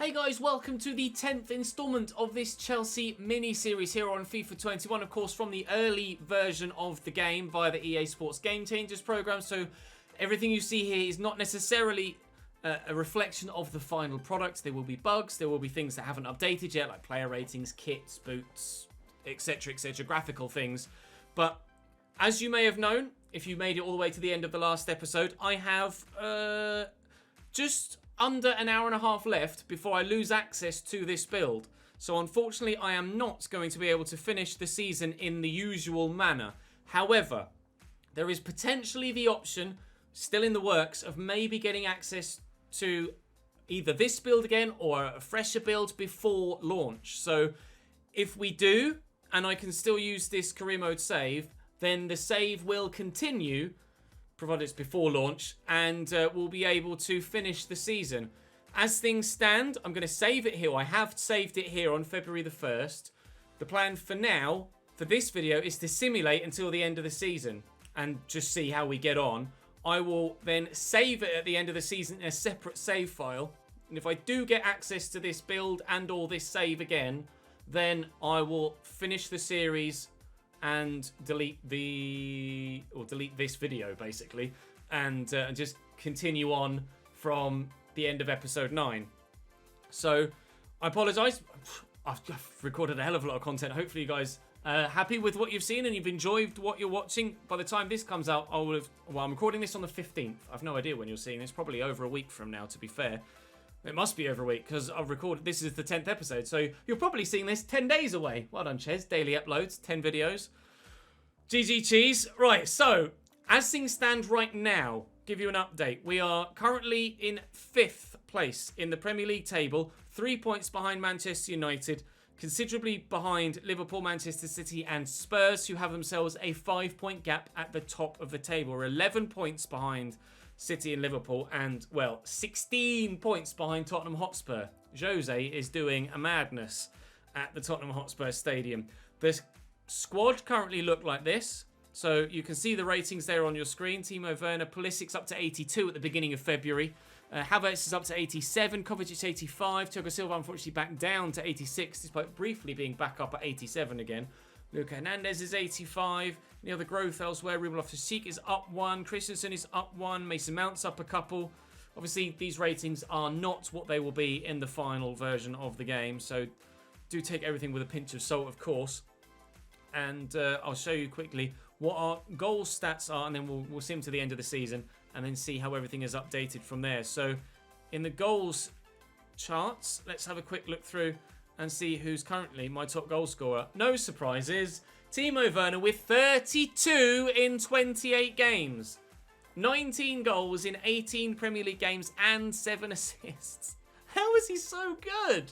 Hey guys, welcome to the 10th installment of this Chelsea mini-series here on FIFA 21, of course from the early version of the game via the EA Sports Game Changers program, so everything you see here is not necessarily a reflection of the final product. There will be bugs, there will be things that haven't updated yet, like player ratings, kits, boots, etc, graphical things, but as you may have known, if you made it all the way to the end of the last episode, I have just under an hour and a half left before I lose access to this build. So unfortunately, I am not going to be able to finish the season in the usual manner. However, there is potentially the option, still in the works, of maybe getting access to either this build again or a fresher build before launch. So if we do, and I can still use this career mode save, then the save will continue, provided it's before launch, and we'll be able to finish the season. As things stand, I'm going to save it here. I have saved it here on February the 1st. The plan for now, for this video, is to simulate until the end of the season and just see how we get on. I will then save it at the end of the season in a separate save file. And if I do get access to this build and or this save again, then I will finish the series and delete this video basically, and just continue on from the end of episode 9. So I apologize. I've recorded a hell of a lot of content. Hopefully you guys are happy with what you've seen and you've enjoyed what you're watching. By the time this comes out, I'm recording this on the 15th. I've no idea when you're seeing this. Probably over a week from now, to be fair. It must be over a week because I've recorded, this is the 10th episode, so you're probably seeing this 10 days away. Well done, Ches. Daily uploads, 10 videos. GG cheese. Right, so as things stand right now, give you an update. We are currently in 5th place in the Premier League table, 3 points behind Manchester United, considerably behind Liverpool, Manchester City and Spurs, who have themselves a 5-point gap at the top of the table. We're 11 points behind City and Liverpool, and, well, 16 points behind Tottenham Hotspur. Jose is doing a madness at the Tottenham Hotspur Stadium. The squad currently look like this. So you can see the ratings there on your screen. Timo Werner, Pulisic's up to 82 at the beginning of February. Havertz is up to 87, Kovacic 85. Thiago Silva unfortunately back down to 86, despite briefly being back up at 87 again. Luka Hernandez is 85. Any other growth elsewhere? Ruben Loftus-Cheek is up 1. Christensen is up 1. Mason Mount's up a couple. Obviously, these ratings are not what they will be in the final version of the game. So do take everything with a pinch of salt, of course. And I'll show you quickly what our goal stats are, and then we'll sim to the end of the season and then see how everything is updated from there. So in the goals charts, let's have a quick look through and see who's currently my top goal scorer. No surprises. Timo Werner with 32 in 28 games. 19 goals in 18 Premier League games and 7 assists. How is he so good?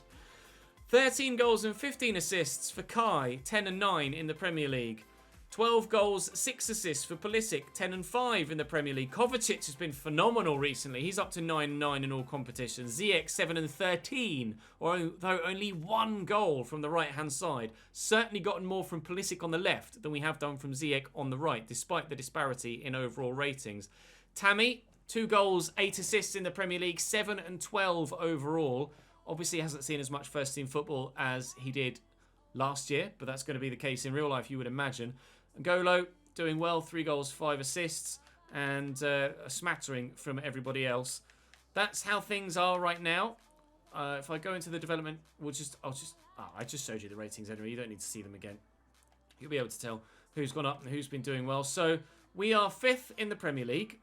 13 goals and 15 assists for Kai, 10 and 9 in the Premier League. 12 goals, 6 assists for Pulisic, 10 and 5 in the Premier League. Kovacic has been phenomenal recently. He's up to 9 and 9 in all competitions. Ziyech, 7 and 13, although only 1 goal from the right-hand side. Certainly gotten more from Pulisic on the left than we have done from Ziyech on the right, despite the disparity in overall ratings. Tammy, 2 goals, 8 assists in the Premier League, 7 and 12 overall. Obviously hasn't seen as much first-team football as he did last year, but that's going to be the case in real life, you would imagine. Golo, doing well, 3 goals, 5 assists, and a smattering from everybody else. That's how things are right now. If I go into the development, I just showed you the ratings anyway. You don't need to see them again. You'll be able to tell who's gone up and who's been doing well. So we are 5th in the Premier League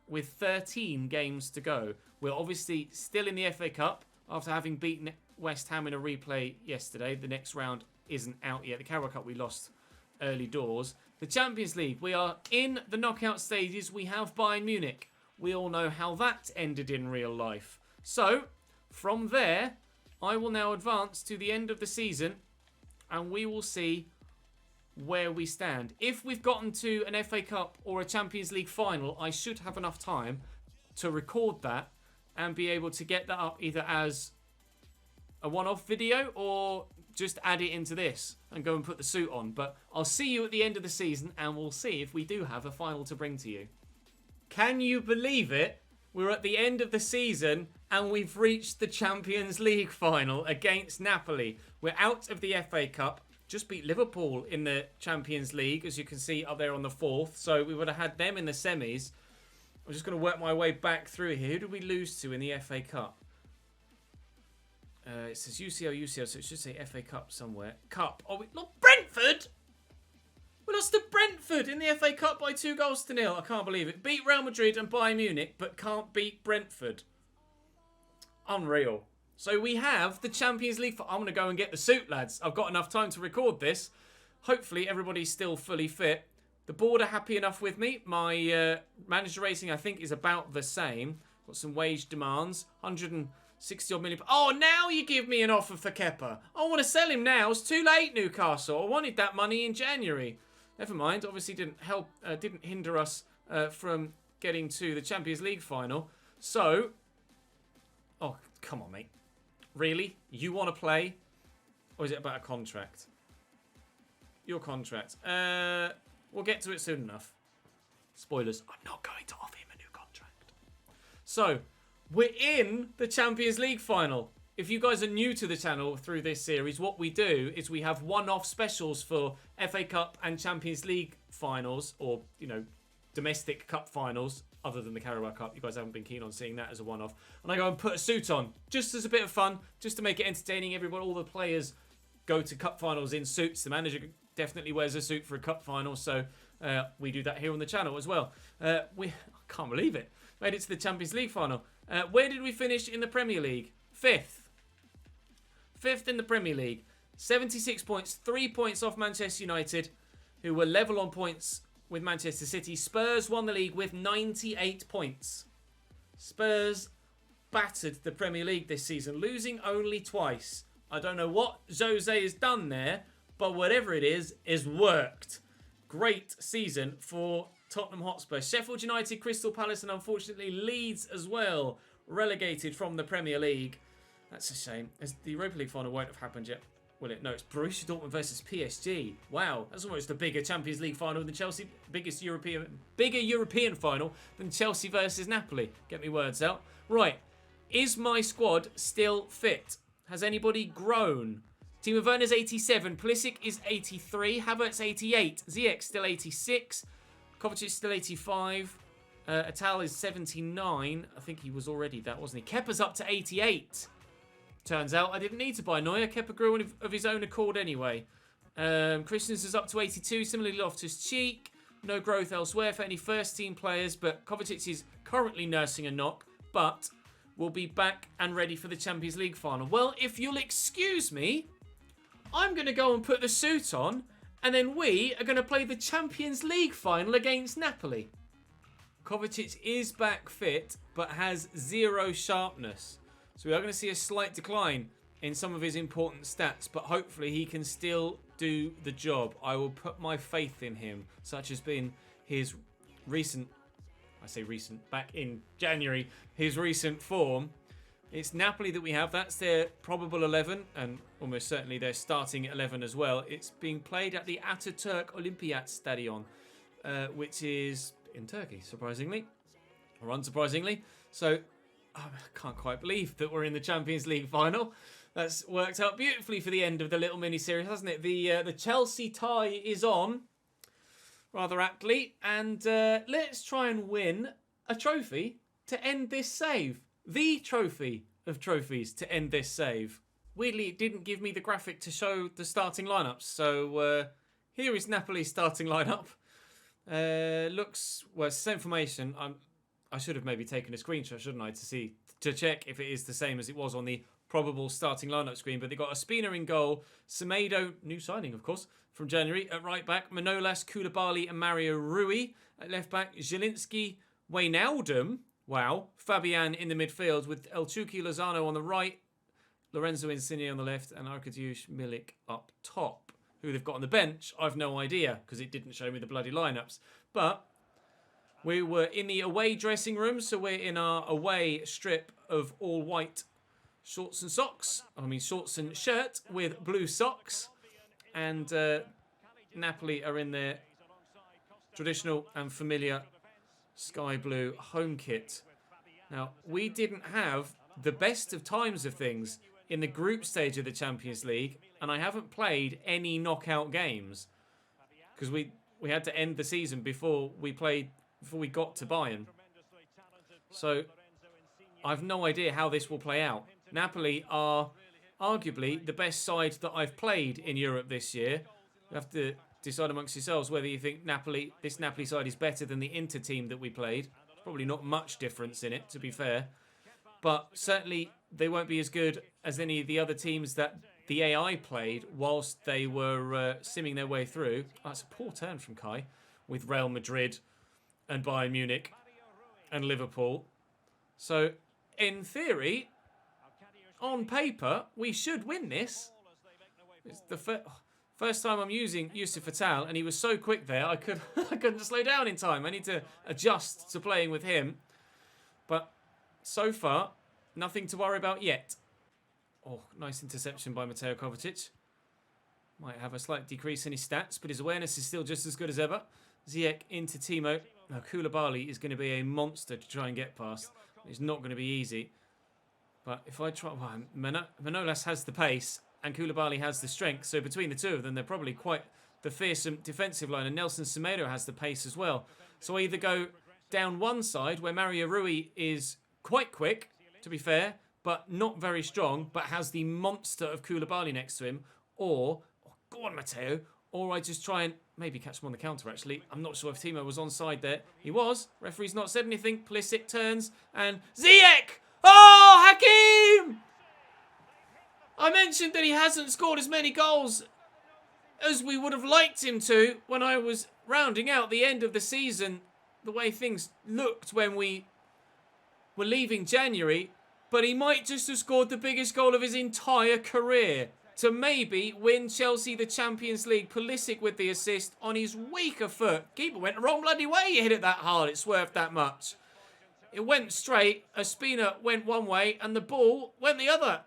with 13 games to go. We're obviously still in the FA Cup after having beaten West Ham in a replay yesterday. The next round isn't out yet. The Carabao Cup we lost early doors. The Champions League, we are in the knockout stages. We have Bayern Munich. We all know how that ended in real life. So, from there, I will now advance to the end of the season and we will see where we stand. If we've gotten to an FA Cup or a Champions League final, I should have enough time to record that and be able to get that up either as a one-off video or just add it into this and go and put the suit on. But I'll see you at the end of the season and we'll see if we do have a final to bring to you. Can you believe it? We're at the end of the season And we've reached the Champions League final against Napoli. We're out of the FA Cup. Just beat Liverpool in the Champions League, as you can see up there on the 4th. So we would have had them in the semis. I'm just going to work my way back through here. Who did we lose to in the FA Cup? It says UCL, so it should say FA Cup somewhere. Cup. Oh, not Brentford! We lost to Brentford in the FA Cup by 2-0. I can't believe it. Beat Real Madrid and Bayern Munich, but can't beat Brentford. Unreal. So we have the Champions League. I'm going to go and get the suit, lads. I've got enough time to record this. Hopefully everybody's still fully fit. The board are happy enough with me. My manager rating, I think, is about the same. Got some wage demands. 160 odd million. Oh, now you give me an offer for Kepa. I want to sell him now. It's too late, Newcastle. I wanted that money in January. Never mind. Obviously didn't help. Didn't hinder us from getting to the Champions League final. So, oh, come on, mate. Really? You want to play? Or is it about a contract? Your contract. We'll get to it soon enough. Spoilers. I'm not going to offer him a new contract. So, we're in the Champions League final. If you guys are new to the channel through this series, what we do is we have one-off specials for FA Cup and Champions League finals, or, you know, domestic cup finals, other than the Carabao Cup. You guys haven't been keen on seeing that as a one-off. And I go and put a suit on, just as a bit of fun, just to make it entertaining. Everybody, all the players go to cup finals in suits. The manager definitely wears a suit for a cup final, so we do that here on the channel as well. I can't believe it. Made it to the Champions League final. Where did we finish in the Premier League? 5th. 5th in the Premier League. 76 points, 3 points off Manchester United, who were level on points with Manchester City. Spurs won the league with 98 points. Spurs battered the Premier League this season, losing only twice. I don't know what Jose has done there, but whatever it is worked. Great season for Tottenham Hotspur. Sheffield United, Crystal Palace, and unfortunately Leeds as well, relegated from the Premier League. That's a shame, as the Europa League final won't have happened yet, will it? No, it's Borussia Dortmund versus PSG. Wow, that's almost a bigger Champions League final than Chelsea. Bigger European final than Chelsea versus Napoli. Get me words out. Right, is my squad still fit? Has anybody grown? Timo Werner's 87, Pulisic is 83, Havertz 88, Ziyech still 86, Kovacic still 85, Atal is 79. I think he was already that, wasn't he? Kepa's up to 88. Turns out I didn't need to buy Neuer. Kepa grew of his own accord anyway. Christensen is up to 82. Similarly, Loftus-Cheek. No growth elsewhere for any first-team players, but Kovacic is currently nursing a knock, but will be back and ready for the Champions League final. Well, if you'll excuse me, I'm going to go and put the suit on, and then we are going to play the Champions League final against Napoli. Kovacic is back fit, but has 0 sharpness. So we are going to see a slight decline in some of his important stats, but hopefully he can still do the job. I will put my faith in him, such has been his recent, I say recent, back in January, his recent form. It's Napoli that we have. That's their probable 11, and almost certainly their starting 11 as well. It's being played at the Ataturk Olimpiyat Stadion, which is in Turkey, surprisingly, or unsurprisingly. So I can't quite believe that we're in the Champions League final. That's worked out beautifully for the end of the little mini-series, hasn't it? The Chelsea tie is on, rather aptly. And let's try and win a trophy to end this save. The trophy of trophies to end this save. Weirdly, it didn't give me the graphic to show the starting lineups. So here is Napoli's starting lineup. Looks, well, it's the same formation. I should have maybe taken a screenshot, shouldn't I, to check if it is the same as it was on the probable starting lineup screen. But they got Ospina in goal, Semedo, new signing of course, from January, at right back, Manolas, Koulibaly and Mario Rui. At left back, Zielinski, Wijnaldum, wow, Fabian in the midfield with El Chucky Lozano on the right, Lorenzo Insigne on the left, and Arkadiusz Milik up top. Who they've got on the bench, I've no idea, because it didn't show me the bloody lineups. But we were in the away dressing room, so we're in our away strip of all white shorts and socks. I mean shorts and shirt with blue socks. And Napoli are in their traditional and familiar sky blue home kit. Now, we didn't have the best of times of things in the group stage of the Champions League, and I haven't played any knockout games because we had to end the season before we got to Bayern. So I've no idea how this will play out. Napoli are arguably the best side that I've played in Europe this year. You have to decide amongst yourselves whether you think this Napoli side is better than the Inter team that we played. There's probably not much difference in it, to be fair. But certainly they won't be as good as any of the other teams that the AI played whilst they were simming their way through. Oh, that's a poor turn from Kai with Real Madrid and Bayern Munich and Liverpool. So, in theory, on paper, we should win this. It's the first time I'm using Yusuf Fatal, and he was so quick there, I couldn't slow down in time. I need to adjust to playing with him. But so far, nothing to worry about yet. Oh, nice interception by Mateo Kovacic. Might have a slight decrease in his stats, but his awareness is still just as good as ever. Ziyech into Timo. Now, Koulibaly is going to be a monster to try and get past. It's not going to be easy. But if I try... Well, Manolas has the pace and Koulibaly has the strength. So between the two of them, they're probably quite the fearsome defensive line. And Nelson Semedo has the pace as well. So I either go down one side where Mario Rui is quite quick, to be fair, but not very strong, but has the monster of Koulibaly next to him. Or, oh, go on, Matteo. Or I just try and maybe catch him on the counter, actually. I'm not sure if Timo was onside there. He was. Referee's not said anything. Pulisic turns and Ziyech! Oh, Hakim! I mentioned that he hasn't scored as many goals as we would have liked him to when I was rounding out the end of the season, the way things looked when we were leaving January. But he might just have scored the biggest goal of his entire career to maybe win Chelsea the Champions League. Pulisic with the assist on his weaker foot. Keeper went the wrong bloody way. You hit it that hard. It swerved that much. It went straight. Ospina went one way and the ball went the other.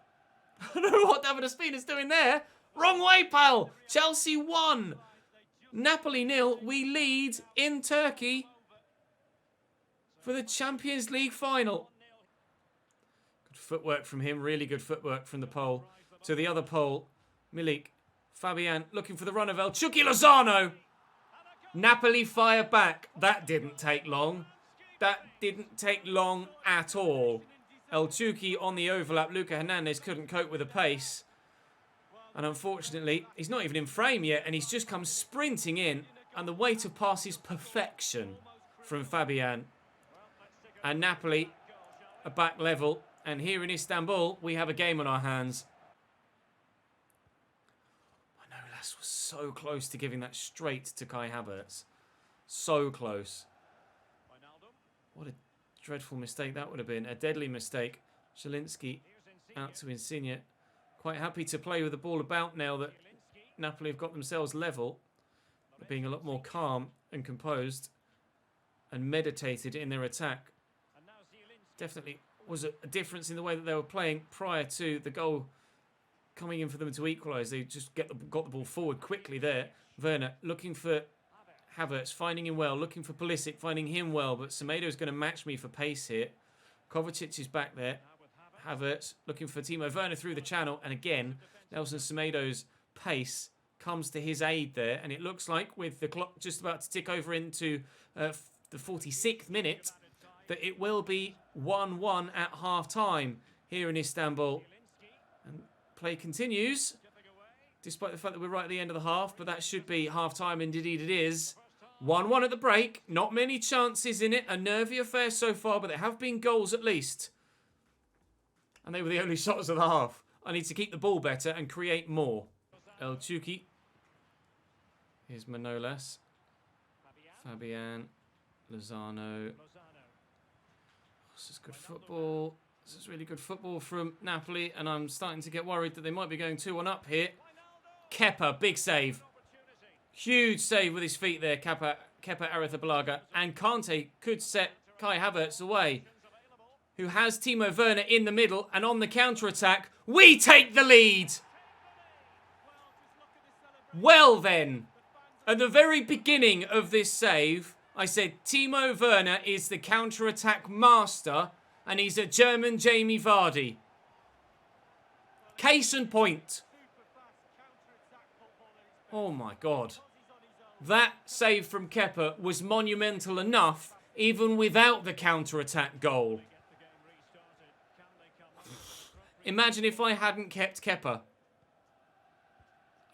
I don't know what David Ospina's doing there. Wrong way, pal. Chelsea 1. Napoli 0. We lead in Turkey for the Champions League final. Good footwork from him. Really good footwork from the pole. To the other pole. Milik. Fabian looking for the run of El Chucky Lozano. Napoli fire back. That didn't take long. That didn't take long at all. El Chucky on the overlap. Luca Hernandez couldn't cope with the pace. And unfortunately, he's not even in frame yet. And he's just come sprinting in. And the weight of pass is perfection from Fabian. And Napoli are back level. And here in Istanbul, we have a game on our hands. Manolas was so close to giving that straight to Kai Havertz. So close. What a dreadful mistake that would have been. A deadly mistake. Zielinski out to Insigne. Quite happy to play with the ball about now that Napoli have got themselves level. They're being a lot more calm and composed and meditated in their attack. Definitely was a difference in the way that they were playing prior to the goal coming in for them to equalise. They just got the ball forward quickly there. Werner looking for Havertz, finding him well, looking for Pulisic, finding him well, but Semedo is going to match me for pace here. Kovacic is back there. Havertz looking for Timo Werner through the channel, and again, Nelson Semedo's pace comes to his aid there, and it looks like with the clock just about to tick over into the 46th minute, that it will be 1-1 at half-time here in Istanbul. And play continues, despite the fact that we're right at the end of the half, but that should be half-time, and indeed it is. 1-1 at the break. Not many chances in it. A nervy affair so far, but there have been goals at least. And they were the only shots of the half. I need to keep the ball better and create more. El Chucky. Here's Manolas. Fabian. Lozano. This is good football. This is really good football from Napoli, and I'm starting to get worried that they might be going 2-1 up here. Kepa, big save. Huge save with his feet there, Kepa Arrizabalaga. And Kante could set Kai Havertz away, who has Timo Werner in the middle, and on the counter-attack, we take the lead! Well then, at the very beginning of this save, I said Timo Werner is the counter-attack master, and he's a German Jamie Vardy. Case in point. Oh my God. That save from Kepa was monumental enough even without the counter-attack goal. Imagine if I hadn't kept Kepa.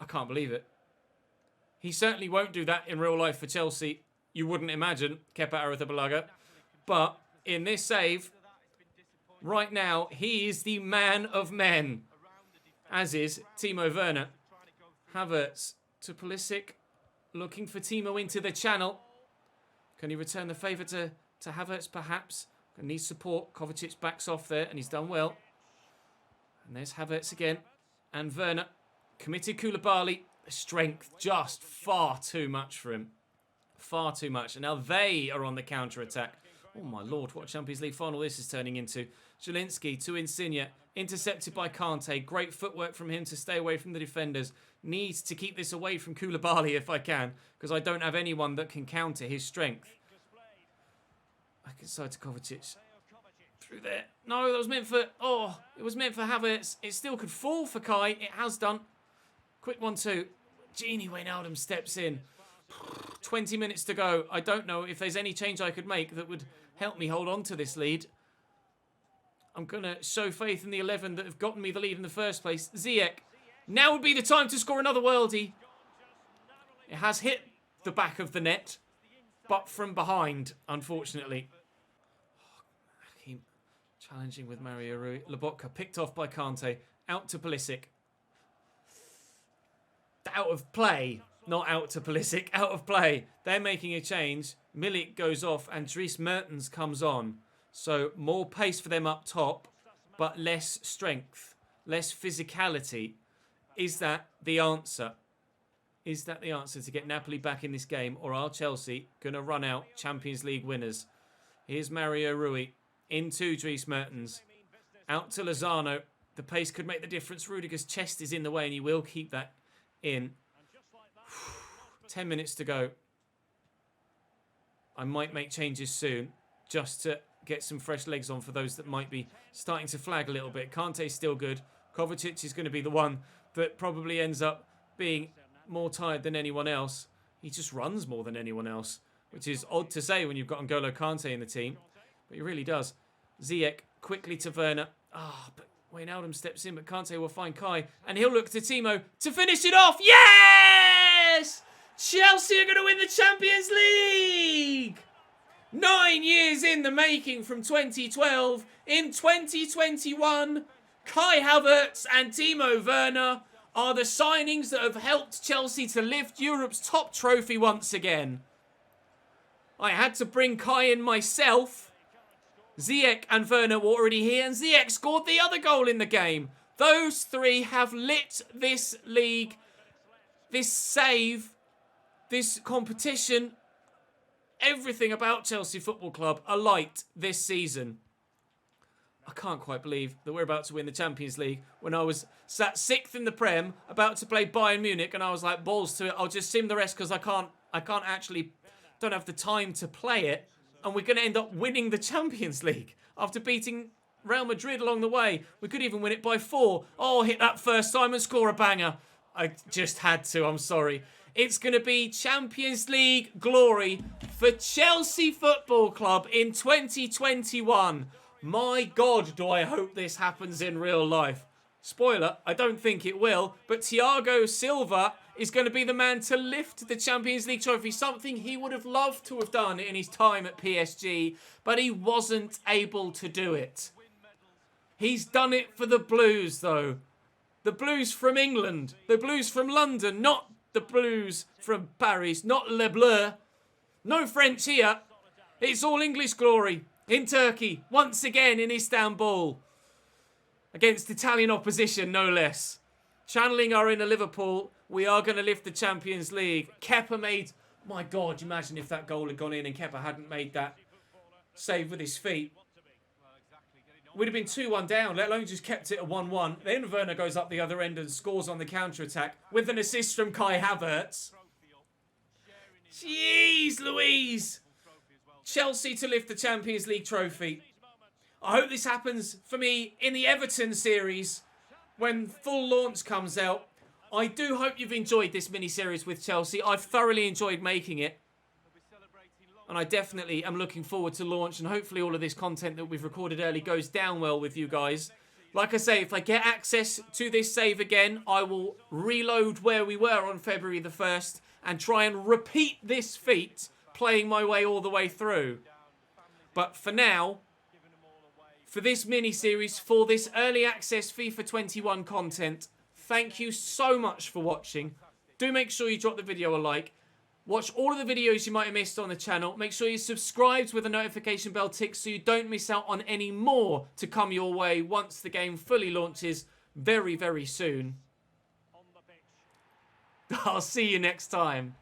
I can't believe it. He certainly won't do that in real life for Chelsea. You wouldn't imagine, Kepa Arrizabalaga. But in this save, right now, he is the man of men. As is Timo Werner. Havertz to Pulisic. Looking for Timo into the channel. Can he return the favour to Havertz, perhaps? Needs support. Kovacic backs off there, and he's done well. And there's Havertz again. And Werner. Committed Koulibaly. Strength just far too much for him. Far too much. And now they are on the counter-attack. Oh my lord, what a Champions League final this is turning into. Zielinski to Insigne. Intercepted by Kante. Great footwork from him to stay away from the defenders. Needs to keep this away from Koulibaly if I can. Because I don't have anyone that can counter his strength. Back inside to Kovacic. Through there. No, that was meant for... Oh, it was meant for Havertz. It still could fall for Kai. It has done. Quick 1-2. Genie Wijnaldum steps in. 20 minutes to go. I don't know if there's any change I could make that would help me hold on to this lead. I'm going to show faith in the 11 that have gotten me the lead in the first place. Ziyech. Now would be the time to score another worldie. It has hit the back of the net, but from behind, unfortunately. Keep challenging with Mario Rui. Lobotka picked off by Kante. Out to Pulisic. Out of play. Not out to Pulisic. Out of play. They're making a change. Milik goes off and Dries Mertens comes on. So more pace for them up top, but less strength. Less physicality. Is that the answer? Is that the answer to get Napoli back in this game? Or are Chelsea going to run out Champions League winners? Here's Mario Rui. Into Dries Mertens. Out to Lozano. The pace could make the difference. Rudiger's chest is in the way and he will keep that in. 10 minutes to go. I might make changes soon. Just to get some fresh legs on for those that might be starting to flag a little bit. Kante's still good. Kovacic is going to be the one that probably ends up being more tired than anyone else. He just runs more than anyone else, which is odd to say when you've got N'Golo Kante in the team, but he really does. Ziyech quickly to Werner. But Wijnaldum steps in, but Kante will find Kai, and he'll look to Timo to finish it off. Yes! Chelsea are going to win the Champions League! 9 years in the making from 2012. In 2021, Kai Havertz and Timo Werner are the signings that have helped Chelsea to lift Europe's top trophy once again. I had to bring Kai in myself. Ziyech and Werner were already here, and Ziyech scored the other goal in the game. Those three have lit this league, this save, this competition, everything about Chelsea Football Club alight this season. I can't quite believe that we're about to win the Champions League when I was sat 6th in the Prem, about to play Bayern Munich, and I was like, balls to it, I'll just sim the rest because I can't actually, don't have the time to play it. And we're going to end up winning the Champions League after beating Real Madrid along the way. We could even win it by 4. Oh, hit that first time and score a banger. I just had to, I'm sorry. It's going to be Champions League glory for Chelsea Football Club in 2021. My God, do I hope this happens in real life. Spoiler, I don't think it will, but Thiago Silva is going to be the man to lift the Champions League trophy, something he would have loved to have done in his time at PSG, but he wasn't able to do it. He's done it for the Blues, though. The Blues from England, the Blues from London, not the Blues from Paris, not Le Bleu. No French here. It's all English glory. In Turkey, once again in Istanbul. Against Italian opposition, no less. Channeling our inner Liverpool, we are going to lift the Champions League. Kepa made... My God, imagine if that goal had gone in and Kepa hadn't made that save with his feet. We'd have been 2-1 down, let alone just kept it at 1-1. Then Werner goes up the other end and scores on the counter-attack with an assist from Kai Havertz. Jeez Louise! Chelsea to lift the Champions League trophy. I hope this happens for me in the Everton series when full launch comes out. I do hope you've enjoyed this mini-series with Chelsea. I've thoroughly enjoyed making it. And I definitely am looking forward to launch. And hopefully all of this content that we've recorded early goes down well with you guys. Like I say, if I get access to this save again, I will reload where we were on February the 1st and try and repeat this feat, playing my way all the way through. But for now, for this mini-series, for this early access FIFA 21 content, thank you so much for watching. Do make sure you drop the video a like. Watch all of the videos you might have missed on the channel. Make sure you're subscribed with a notification bell tick so you don't miss out on any more to come your way once the game fully launches very, very soon. I'll see you next time.